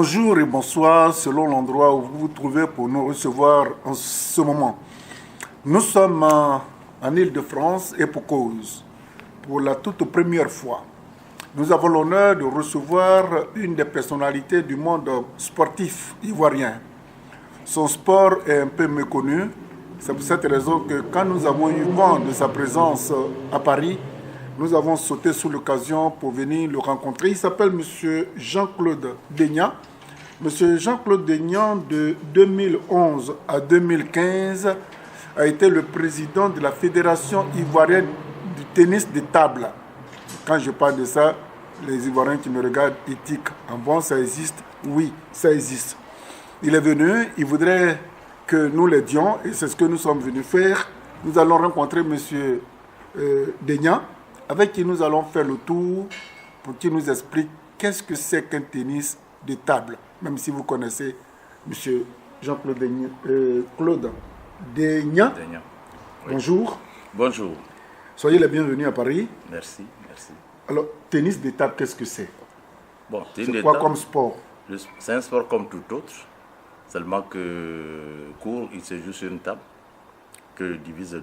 Bonjour et bonsoir selon l'endroit où vous vous trouvez pour nous recevoir en ce moment. Nous sommes en Île-de-France et pour cause. Pour la toute première fois, nous avons l'honneur de recevoir une des personnalités du monde sportif ivoirien. Son sport est un peu méconnu. C'est pour cette raison que quand nous avons eu vent de sa présence à Paris, nous avons sauté sur l'occasion pour venir le rencontrer. Il s'appelle M. Jean-Claude Deignan. M. Jean-Claude Deignan, de 2011 à 2015, a été le président de la Fédération ivoirienne du tennis de table. Quand je parle de ça, les Ivoiriens qui me regardent éthiques. En bon, ça existe? Oui, ça existe. Il est venu, il voudrait que nous l'aidions, et c'est ce que nous sommes venus faire. Nous allons rencontrer M. Deignan, avec qui nous allons faire le tour pour qu'il nous explique qu'est-ce que c'est qu'un tennis de table. Même si vous connaissez M. Jean-Claude Deignan. Claude Deignan. Oui. Bonjour. Bonjour. Soyez les bienvenus à Paris. Merci, merci. Alors, tennis de table, qu'est-ce que c'est? Bon, C'est quoi comme sport? C'est un sport comme tout autre, seulement que court, il se joue sur une table que divise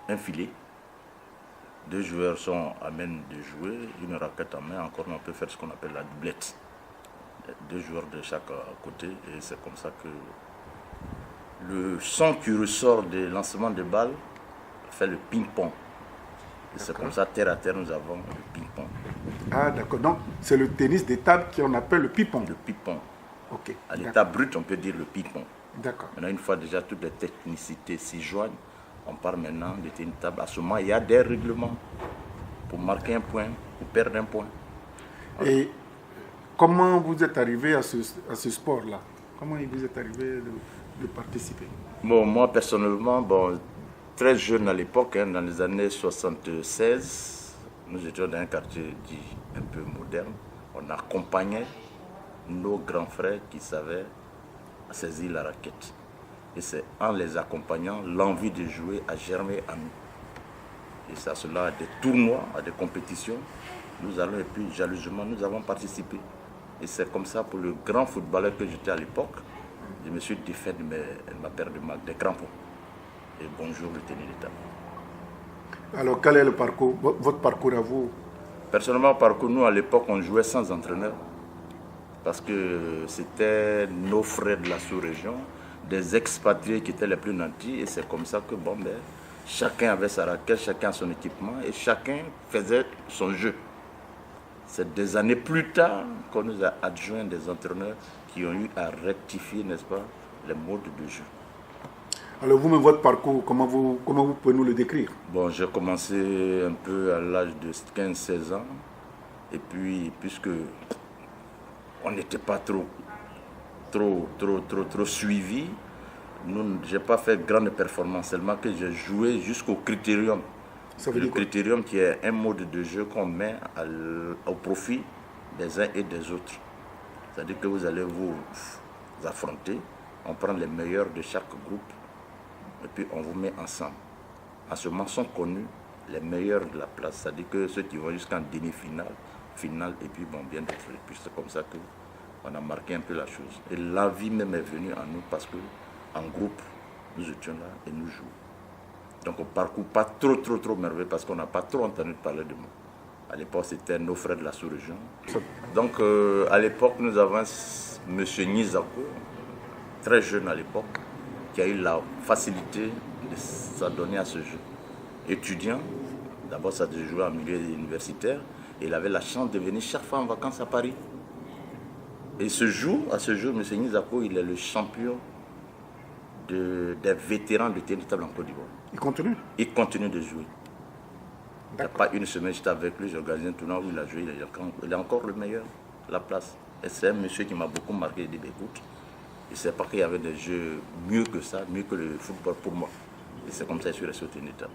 un filet. Deux joueurs sont amènent de jouer, une raquette en main, encore on peut faire ce qu'on appelle la doublette. Deux joueurs de chaque côté, et c'est comme ça que le son qui ressort des lancements de balles fait le ping-pong. Et c'est comme ça, terre à terre, nous avons le ping-pong. Ah, d'accord. Donc, c'est le tennis de table qu'on appelle le ping-pong. Le ping-pong. Ok. À l'état brut, on peut dire le ping-pong. D'accord. Maintenant, une fois déjà toutes les technicités s'y joignent, on parle maintenant de tennis de table. À ce moment, il y a des règlements pour marquer un point, pour perdre un point. Voilà. Et comment vous êtes arrivé à ce sport-là? Comment il vous est arrivé de participer? Bon, moi, personnellement, très jeune à l'époque, dans les années 76, nous étions dans un quartier dit un peu moderne. On accompagnait nos grands frères qui savaient saisir la raquette. Et c'est en les accompagnant, l'envie de jouer a germé à nous. Et ça, cela, à des tournois, à des compétitions, nous allons, et puis jalousement, nous avons participé. Et c'est comme ça, pour le grand footballeur que j'étais à l'époque, je me suis défait de ma paire de marques, des crampons. Et bonjour le tennis de table. Alors, quel est le parcours, votre parcours à vous? Personnellement, parcours, nous, à l'époque, on jouait sans entraîneur. Parce que c'était nos frères de la sous-région, des expatriés qui étaient les plus nantis. Et c'est comme ça que, chacun avait sa raquette, chacun son équipement, et chacun faisait son jeu. C'est des années plus tard qu'on nous a adjoint des entraîneurs qui ont eu à rectifier, n'est-ce pas, les modes de jeu. Alors vous-même, votre parcours, comment vous pouvez nous le décrire? Bon, j'ai commencé un peu à l'âge de 15-16 ans. Et puis, puisque on n'était pas trop suivi, je n'ai pas fait de grandes performances, seulement que j'ai joué jusqu'au critérium. Le critérium qui est un mode de jeu qu'on met au profit des uns et des autres. C'est-à-dire que vous allez vous affronter, on prend les meilleurs de chaque groupe et puis on vous met ensemble. En ce moment sont connus les meilleurs de la place, c'est-à-dire que ceux qui vont jusqu'en demi-finale, finale et puis bien d'autres. Et puis c'est comme ça qu'on a marqué un peu la chose. Et la vie même est venue à nous parce qu'en groupe, nous étions là et nous jouons. Donc on parcourt pas trop merveilleux parce qu'on n'a pas trop entendu parler de moi. À l'époque, c'était nos frères de la sous-région. Donc à l'époque, nous avons M. Nizako, très jeune à l'époque, qui a eu la facilité de s'adonner à ce jeu. Étudiant, d'abord ça devait jouer en milieu universitaire, et il avait la chance de venir chaque fois en vacances à Paris. Et à ce jour, M. Nizako, il est le champion des vétérans de tennis de table en Côte d'Ivoire. Il continue? Il continue de jouer. Il n'y a pas une semaine, j'étais avec lui, j'ai organisé un tournoi où il a joué, il est encore le meilleur, la place. Et c'est un monsieur qui m'a beaucoup marqué, il dit, écoute, je ne sais pas qu'il y avait des jeux mieux que ça, mieux que le football pour moi. Et c'est comme ça que je suis resté au tennis de table.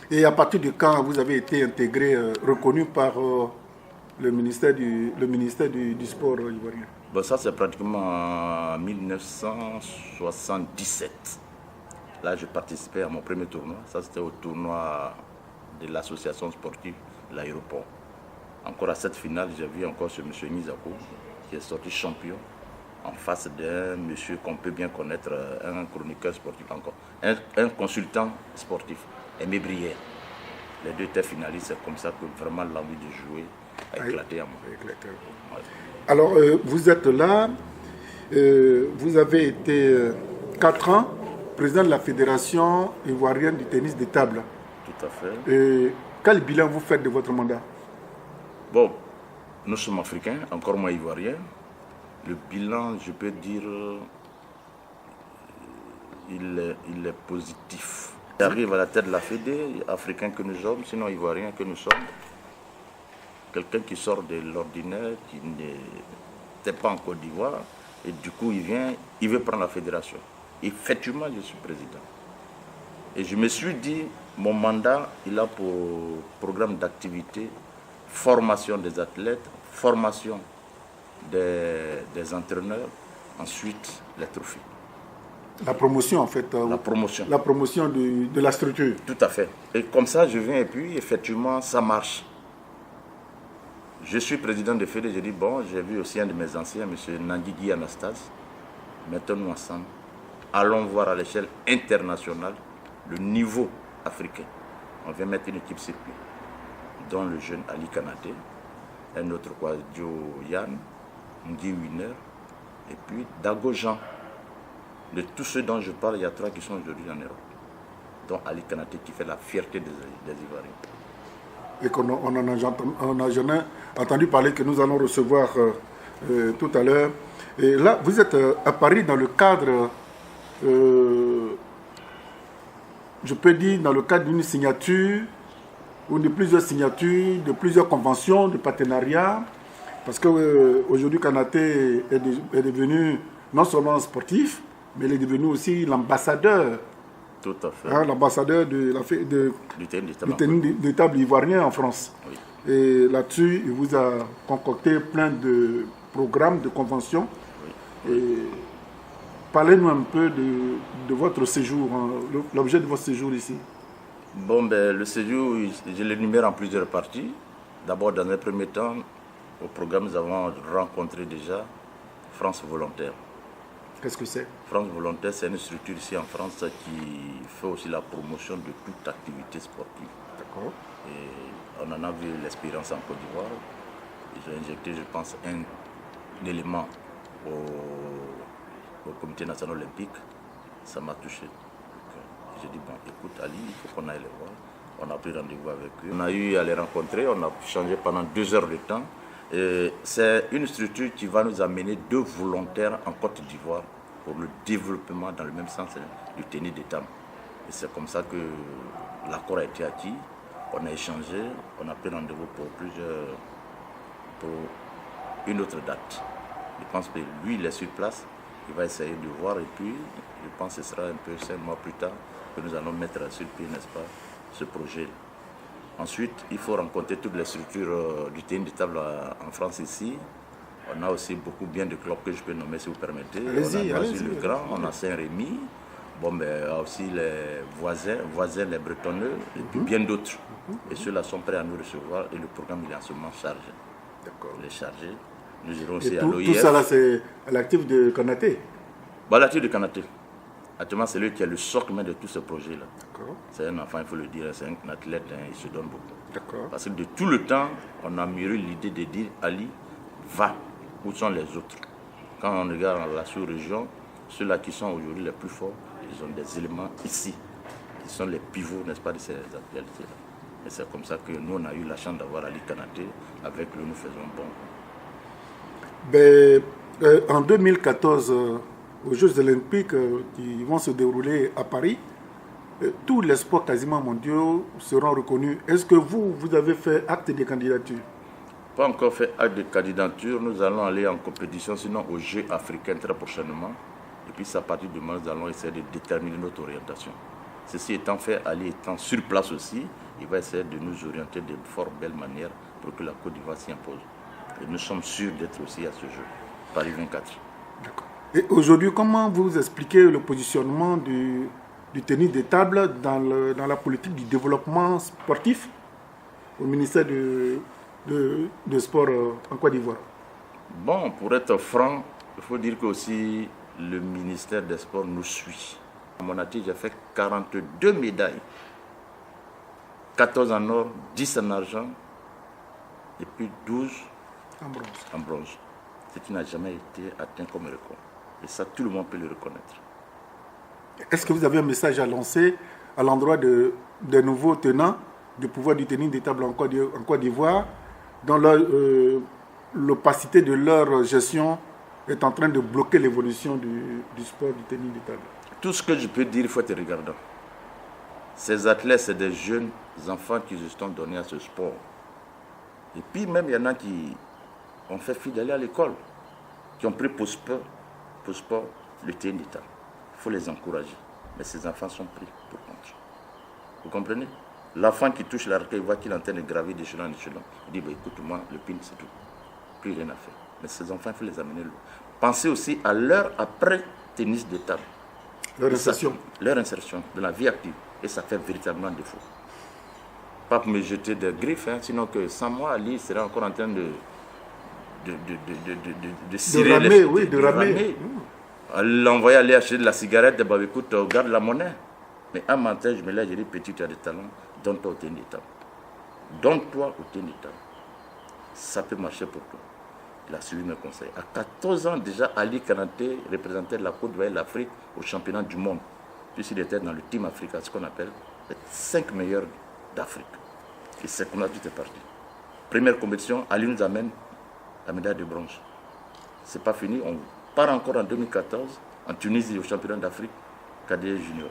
Et à partir de quand vous avez été intégré, reconnu par le ministère du sport ivoirien? Ça, c'est pratiquement en 1977. Là, je participais à mon premier tournoi. Ça, c'était au tournoi de l'association sportive de l'aéroport. Encore à cette finale, j'ai vu encore ce monsieur Nizako qui est sorti champion en face d'un monsieur qu'on peut bien connaître, un chroniqueur sportif encore, un consultant sportif, Aimé Brière. Les deux étaient finalistes, c'est comme ça que vraiment l'envie de jouer a éclaté à moi. Ouais. Alors, vous êtes là, vous avez été 4 ans président de la Fédération ivoirienne du tennis de table. Tout à fait. Quel bilan vous faites de votre mandat? Bon, nous sommes africains, encore moins ivoiriens. Le bilan, je peux dire, il est positif. J'arrive à la tête de la Fédé, africain que nous sommes, sinon ivoiriens que nous sommes. Quelqu'un qui sort de l'ordinaire, qui n'était pas en Côte d'Ivoire, et du coup il vient, il veut prendre la fédération. Effectivement, je suis président. Et je me suis dit, mon mandat, il a pour programme d'activité formation des athlètes, formation des entraîneurs, ensuite les trophées. La promotion, en fait. La promotion. La promotion de la structure. Tout à fait. Et comme ça, je viens et puis, effectivement, ça marche. Je suis président de Fédé, j'ai dit, bon, j'ai vu aussi un de mes anciens, M. Nangigui Anastase. Mettons-nous ensemble. Allons voir à l'échelle internationale le niveau africain. On vient mettre une équipe circuit, dont le jeune Ali Kanaté, un autre quoi, Joe Yann, Nguy Winer, et puis Dago Jean. De tous ceux dont je parle, il y a 3 qui sont aujourd'hui en Europe, dont Ali Kanaté qui fait la fierté des Ivoiriens. Et on n'a jamais entendu parler que nous allons recevoir tout à l'heure. Et là, vous êtes à Paris dans le cadre, je peux dire, dans le cadre d'une signature, ou de plusieurs signatures, de plusieurs conventions de partenariat, parce qu'aujourd'hui, Kanaté est devenu non seulement sportif, mais il est devenu aussi l'ambassadeur. Tout à fait. Hein, l'ambassadeur du tennis de table ivoirien en France. Oui. Et là-dessus, il vous a concocté plein de programmes, de conventions. Oui. Et parlez-nous un peu de votre séjour, hein, l'objet de votre séjour ici. Bon, le séjour, je l'énumère en plusieurs parties. D'abord, dans un premier temps, au programme, nous avons rencontré déjà France Volontaire. Qu'est-ce que c'est? France Volontaire, c'est une structure ici en France qui fait aussi la promotion de toute activité sportive. D'accord. Et on en a vu l'expérience en Côte d'Ivoire. Ils ont injecté, je pense, un élément au Comité national olympique. Ça m'a touché. J'ai dit, bon, écoute Ali, il faut qu'on aille les voir. On a pris rendez-vous avec eux. On a eu à les rencontrer, on a changé pendant 2 heures de temps. C'est une structure qui va nous amener 2 volontaires en Côte d'Ivoire pour le développement dans le même sens du tennis de table. Et c'est comme ça que l'accord a été acquis. On a échangé, on a pris rendez-vous pour une autre date. Je pense que lui, il est sur place, il va essayer de voir et puis je pense que ce sera un peu 5 mois plus tard que nous allons mettre sur pied, n'est-ce pas, ce projet. Ensuite, il faut rencontrer toutes les structures du tennis de table en France ici. On a aussi beaucoup bien de clubs que je peux nommer si vous permettez. On a le Grand, on a Saint-Rémy, bon, aussi les voisins les Bretonneux, et puis bien d'autres. Et ceux-là sont prêts à nous recevoir et le programme il est en ce moment chargé. D'accord. Il est chargé. Nous irons aussi à tout l'OIF. Tout ça là, c'est l'actif de Kanaté? L'actif de Kanaté. Actuellement, c'est lui qui est le socle de tous ces projets-là. C'est un enfant, il faut le dire, c'est un athlète, il se donne beaucoup. Parce que de tout le temps, on a mûri l'idée de dire, Ali, va, où sont les autres? Quand on regarde la sous-région, ceux-là qui sont aujourd'hui les plus forts, ils ont des éléments ici, qui sont les pivots, n'est-ce pas, de ces actualités-là. Et c'est comme ça que nous, on a eu la chance d'avoir Ali Kanaté, avec lui, nous faisons bon. En 2014, aux Jeux Olympiques qui vont se dérouler à Paris, tous les sports quasiment mondiaux seront reconnus. Est-ce que vous avez fait acte de candidature? Pas encore fait acte de candidature. Nous allons aller en compétition, sinon aux Jeux africains très prochainement. Et puis, à partir de maintenant, nous allons essayer de déterminer notre orientation. Ceci étant fait, Ali étant sur place aussi, il va essayer de nous orienter de fort belle manière pour que la Côte d'Ivoire s'y impose. Et nous sommes sûrs d'être aussi à ce jeu, Paris 24. D'accord. Et aujourd'hui, comment vous expliquez le positionnement du tennis de table dans la politique du développement sportif au ministère de sport en Côte d'Ivoire? Bon, pour être franc, Il faut dire que aussi le ministère des Sports nous suit. À mon actif, j'ai fait 42 médailles. 14 en or, 10 en argent et puis 12 en bronze. Ce qui n'a jamais été atteint comme record. Et ça, tout le monde peut le reconnaître. Est-ce que vous avez un message à lancer à l'endroit des nouveaux tenants du pouvoir du tennis de table en Côte d'Ivoire, dont l'opacité de leur gestion est en train de bloquer l'évolution du sport du tennis de table? Tout ce que je peux dire, il faut être regardant. Ces athlètes, c'est des jeunes enfants qui se sont donnés à ce sport. Et puis même, il y en a qui ont fait fi d'aller à l'école, qui ont pris pour sport le tennis de table. Il faut les encourager. Mais ces enfants sont pris pour contre. Vous comprenez? L'enfant qui touche la raquette, il voit qu'il est en train de gravir d'échelon en échelon. Il dit, bah, écoute-moi, le pin, c'est tout. Plus rien à faire. Mais ces enfants, il faut les amener loin. Pensez aussi à leur après-tennis de table. Leur insertion. Leur insertion dans la vie active. Et ça fait véritablement défaut. Pas pour me jeter des griffes, hein, sinon que sans moi, Ali serait encore en train de ramer. L'envoyer aller acheter de la cigarette, bah écoute, garde la monnaie. Mais un matin, je me lève, je dis, petit, tu as des talents, donne-toi au tennis de table. Donne-toi au tennis de table. Ça peut marcher pour toi. Il a suivi mes conseils. À 14 ans déjà, Ali Kanaté représentait la Côte d'Ivoire et l'Afrique au championnat du monde. Puisqu'il était dans le Team Africa, ce qu'on appelle les 5 meilleurs d'Afrique. Et c'est comme ça que tout est parti. Première compétition, Ali nous amène la médaille de bronze. C'est pas fini, on part encore en 2014, en Tunisie, au championnat d'Afrique, cadet junior.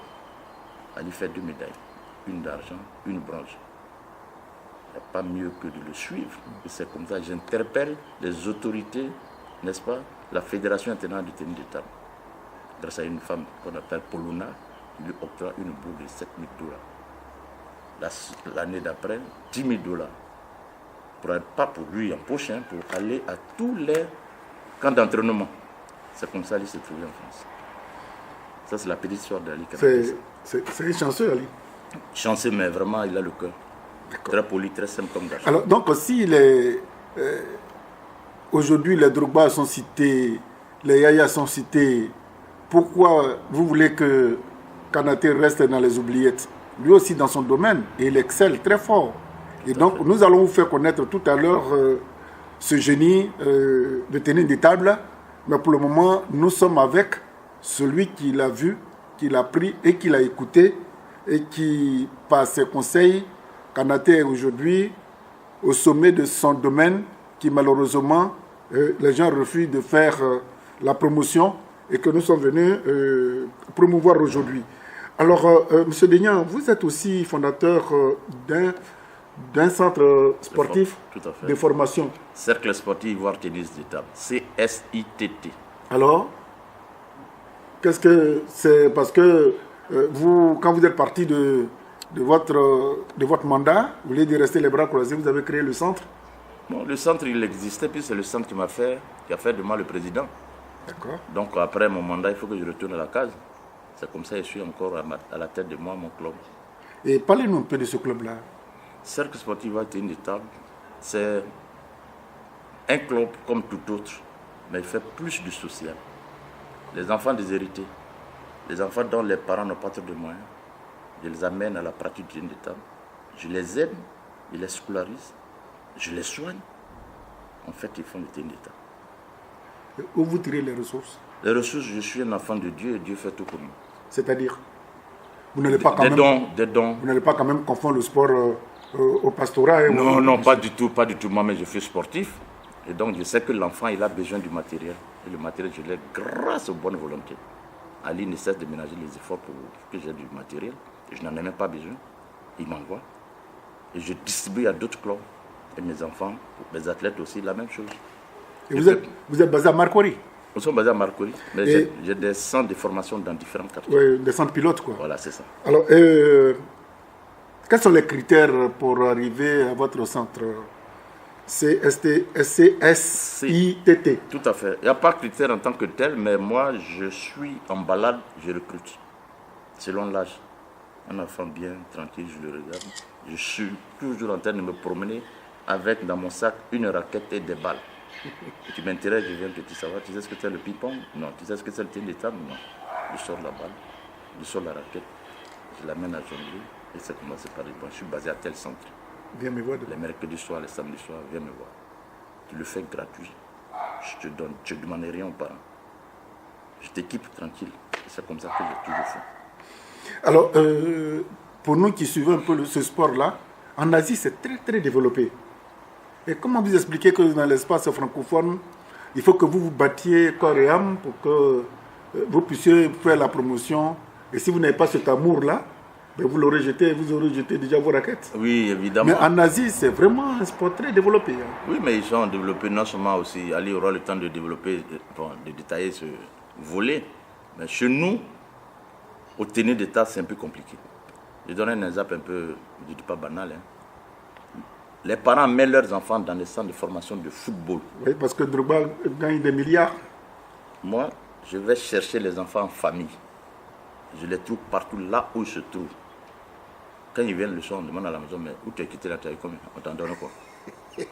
Ali fait 2 médailles, une d'argent, une bronze. Il n'y a pas mieux que de le suivre. Et c'est comme ça que j'interpelle les autorités, n'est-ce pas, la Fédération internationale du tennis de table. Grâce à une femme qu'on appelle Poluna, qui lui octroie une bourse de 7 000 $. L'année d'après, 10 000 $. Pas pour lui en poche, hein, pour aller à tous les camps d'entraînement. C'est comme ça qu'il s'est trouvé en France. Ça, c'est la petite histoire d'Ali. C'est chanceux, Ali. Chanceux, mais vraiment, il a le cœur. Très poli, très simple comme garçon. Alors, donc, si aujourd'hui les Drogba sont cités, les Yaya sont cités, pourquoi vous voulez que Kanaté reste dans les oubliettes? Lui aussi dans son domaine, et il excelle très fort. Et donc, nous allons vous faire connaître tout à l'heure ce génie de tennis de table. Mais pour le moment, nous sommes avec celui qui l'a vu, qui l'a pris et qui l'a écouté. Et qui, par ses conseils, Kanaté est aujourd'hui au sommet de son domaine, qui malheureusement, les gens refusent de faire la promotion et que nous sommes venus promouvoir aujourd'hui. Alors, M. Deignan, vous êtes aussi fondateur d'un centre sportif de formation. Cercle sportif Ivoire Tennis de Table, CSITT. Alors, qu'est-ce que c'est? Parce que vous, quand vous êtes parti de votre mandat, vous voulez dire rester les bras croisés, vous avez créé le centre? Bon, le centre, il existait, puis c'est le centre qui a fait de moi le président. D'accord. Donc, après mon mandat, il faut que je retourne à la case. C'est comme ça que je suis encore à la tête de moi, mon club. Et parlez-nous un peu de ce club-là. Cercle sportif Ivoire Tennis de Table, c'est un club comme tout autre, mais il fait plus du social. Les enfants déshérités, les enfants dont les parents n'ont pas trop de moyens, je les amène à la pratique du tennis de table. Je les aide, je les scolarise, je les soigne. En fait, ils font le tennis de table. Où vous tirez les ressources? Les ressources, je suis un enfant de Dieu et Dieu fait tout pour moi. C'est-à-dire, vous n'allez pas des dons. Vous n'allez pas quand même confondre le sport au pastorat? Non, pas du tout. Moi-même, je suis sportif. Et donc, je sais que l'enfant, il a besoin du matériel. Et le matériel, je l'ai grâce aux bonnes volontés. Ali ne cesse de ménager les efforts pour que j'ai du matériel. Et je n'en ai même pas besoin. Il m'envoie. Et je distribue à d'autres clubs. Et mes enfants, mes athlètes aussi, la même chose. Et vous êtes basé à Marcory? Nous sommes basés à Marcory. Mais j'ai des centres de formation dans différents quartiers. Oui, des centres pilotes, quoi. Voilà, c'est ça. Alors, quels sont les critères pour arriver à votre centre CSITT? Tout à fait. Il n'y a pas de critères en tant que tel, mais moi, je suis en balade, je recrute. Selon l'âge. Un enfant bien, tranquille, je le regarde. Je suis toujours en train de me promener avec dans mon sac une raquette et des balles. Tu m'intéresses, je viens te dire ça va. Tu sais ce que c'est le ping-pong? Non. Tu sais ce que c'est le tennis de table? Non. Je sors la balle, je sors la raquette, je l'amène à jongler et ça commence par dire bon, je suis basé à tel centre. Viens me voir. Les mercredis soirs, les samedis soirs, viens me voir. Tu le fais gratuit. Je te donne, je ne demande rien aux parents. Je t'équipe tranquille. Et c'est comme ça que j'ai toujours fait. Alors, pour nous qui suivons un peu ce sport-là, en Asie, c'est très très développé. Et comment vous expliquez que dans l'espace francophone, il faut que vous vous battiez corps et âme pour que vous puissiez faire la promotion. Et si vous n'avez pas cet amour-là, ben vous l'aurez jeté, vous aurez jeté déjà vos raquettes. Oui, évidemment. Mais en Asie, c'est vraiment un sport très développé. Oui, mais ils ont développé non seulement aussi, Ali aura le temps de développer, de détailler ce volet. Mais chez nous, au tennis d'état, c'est un peu compliqué. Je donne un exemple un peu, je ne dis pas banal. Les parents mettent leurs enfants dans des centres de formation de football. Oui, parce que Drogba gagne des milliards. Moi, je vais chercher les enfants en famille. Je les trouve partout là où ils se trouvent. Quand ils viennent le soir, on demande à la maison, mais où tu as quitté la taille combien? On t'en donne quoi? Et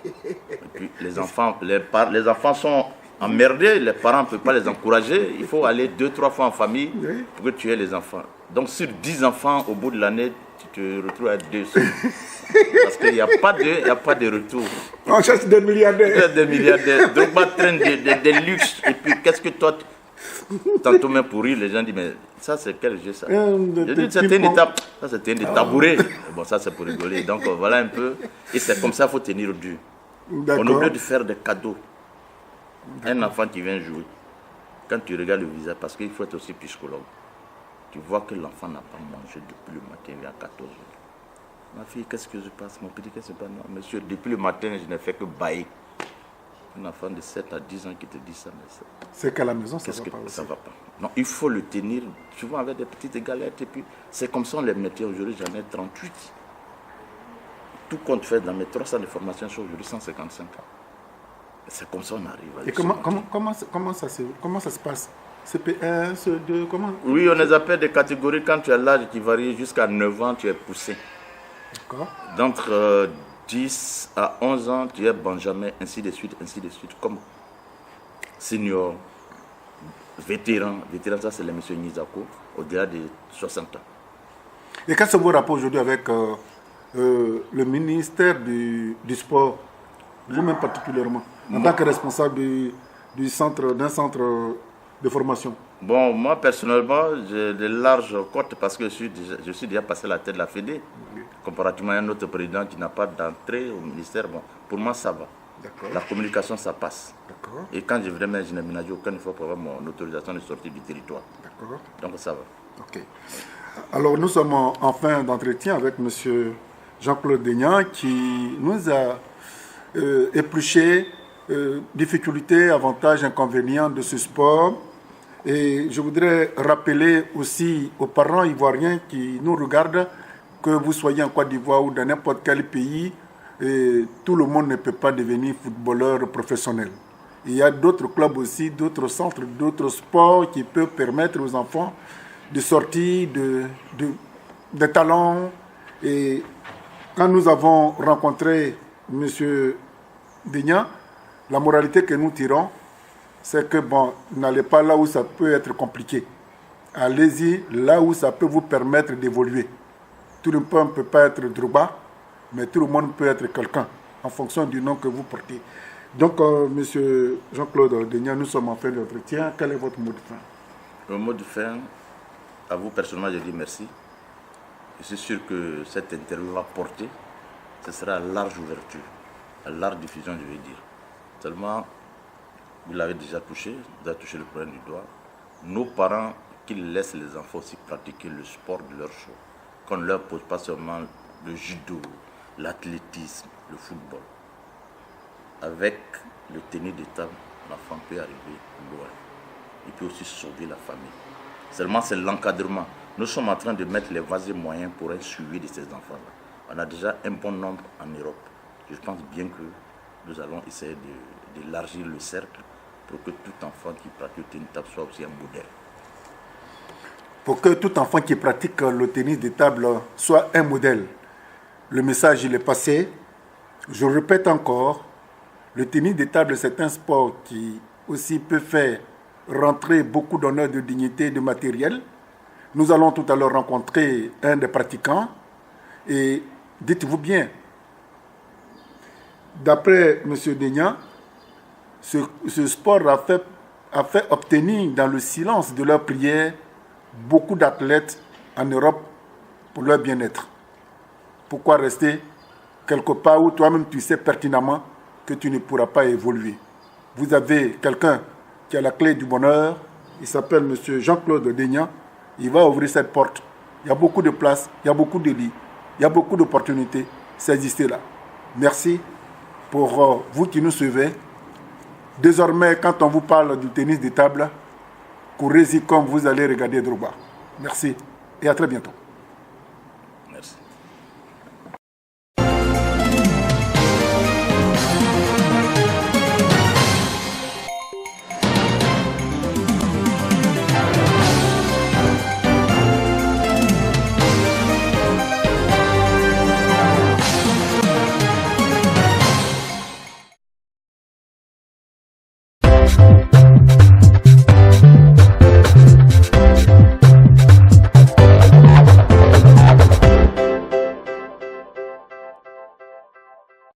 puis les enfants sont emmerdés, les parents ne peuvent pas les encourager. Il faut aller 2-3 fois en famille pour que tu aies les enfants. Donc sur 10 enfants, au bout de l'année, tu te retrouves à 2. Parce qu'il n'y a pas de retour. On cherche des milliardaires. Des milliardaires. Donc, on traîne des luxes. Et puis, qu'est-ce que toi, tantôt même pour rire, les gens disent, mais ça, c'est quel jeu ça? Je dis, c'était une étape. Ça, c'était une tabouret. Bon, ça, c'est pour rigoler. Donc, voilà un peu. Et c'est comme ça qu'il faut tenir dur. On oublie de faire des cadeaux. Un enfant qui vient jouer, quand tu regardes le visage, parce qu'il faut être aussi psychologue, tu vois que l'enfant n'a pas mangé depuis le matin, il y a 14 heures. Ma fille, qu'est-ce que je passe? Mon petit, qu'est-ce que je passe? Non, monsieur, depuis le matin, je n'ai fait que bailler. Un enfant de 7 à 10 ans qui te dit ça, mais ça. C'est qu'à la maison, ça ne va pas aussi. Ça va pas. Non, il faut le tenir, souvent avec des petites galettes. Et puis, c'est comme ça on les mettait aujourd'hui, j'en ai 38. Tout compte fait dans mes 300 de formation, sur aujourd'hui 155 ans. C'est comme ça on arrive. Et comment ça se passe? CP1, CE2, comment? Oui, on les appelle des catégories. Quand tu as l'âge qui varie jusqu'à 9 ans, tu es poussé. D'entre 10 à 11 ans, tu es Benjamin, ainsi de suite, comme senior, vétéran. Vétéran, ça c'est le monsieur Nizako, au-delà de 60 ans. Et quels sont vos rapports aujourd'hui avec le ministère du sport, vous-même particulièrement, en tant que responsable d'un centre de formation? Bon, moi personnellement, j'ai de larges cotes parce que je suis déjà passé à la tête de la Fédé. Comparativement à un autre président qui n'a pas d'entrée au ministère, bon, pour moi ça va. La communication, ça passe. Et quand je viens, je n'ai ménagé aucune fois pour avoir mon autorisation de sortie du territoire. Donc ça va. Ok. Alors nous sommes en fin d'entretien avec M. Jean-Claude Deignan qui nous a épluché difficultés, avantages, inconvénients de ce sport. Et je voudrais rappeler aussi aux parents ivoiriens qui nous regardent que vous soyez en Côte d'Ivoire ou dans n'importe quel pays, tout le monde ne peut pas devenir footballeur professionnel. Il y a d'autres clubs aussi, d'autres centres, d'autres sports qui peuvent permettre aux enfants de sortir de talents. Et quand nous avons rencontré M. Deignan, la moralité que nous tirons, c'est que bon, n'allez pas là où ça peut être compliqué. Allez-y là où ça peut vous permettre d'évoluer. Tout le monde ne peut pas être Drogba, mais tout le monde peut être quelqu'un, en fonction du nom que vous portez. Donc, monsieur Jean-Claude Deignan, nous sommes en fin d'entretien. Quel est votre mot de fin? Le mot de fin, à vous personnellement, je dis merci. Je suis sûr que cette interview va porter, ce sera à large ouverture, à large diffusion, je vais dire. Seulement, vous l'avez déjà touché, vous avez touché le problème du doigt. Nos parents, qu'ils laissent les enfants aussi pratiquer le sport de leur choix. Qu'on ne leur pose pas seulement le judo, l'athlétisme, le football. Avec le tennis de table, l'enfant peut arriver loin. Il peut aussi sauver la famille. Seulement, c'est l'encadrement. Nous sommes en train de mettre les voies et moyens pour un suivi de ces enfants-là. On a déjà un bon nombre en Europe. Je pense bien que nous allons essayer d'élargir le cercle pour que tout enfant qui pratique le tennis de table soit aussi un modèle. Pour que tout enfant qui pratique le tennis de table soit un modèle. Le message, il est passé. Je répète encore, Le tennis de table, c'est un sport qui aussi peut faire rentrer beaucoup d'honneur, de dignité, de matériel. Nous allons tout à l'heure rencontrer un des pratiquants. Et dites-vous bien, d'après M. Deignan, ce sport a fait obtenir dans le silence de leur prière beaucoup d'athlètes en Europe pour leur bien-être. Pourquoi rester quelque part où toi-même tu sais pertinemment que tu ne pourras pas évoluer? Vous avez quelqu'un qui a la clé du bonheur, il s'appelle M. Jean-Claude Deignan, il va ouvrir cette porte. Il y a beaucoup de places, il y a beaucoup de lits, il y a beaucoup d'opportunités, c'est existé là. Merci pour vous qui nous suivez. Désormais, quand on vous parle du tennis de table, courez-y comme vous allez regarder Drogba. Merci et à très bientôt.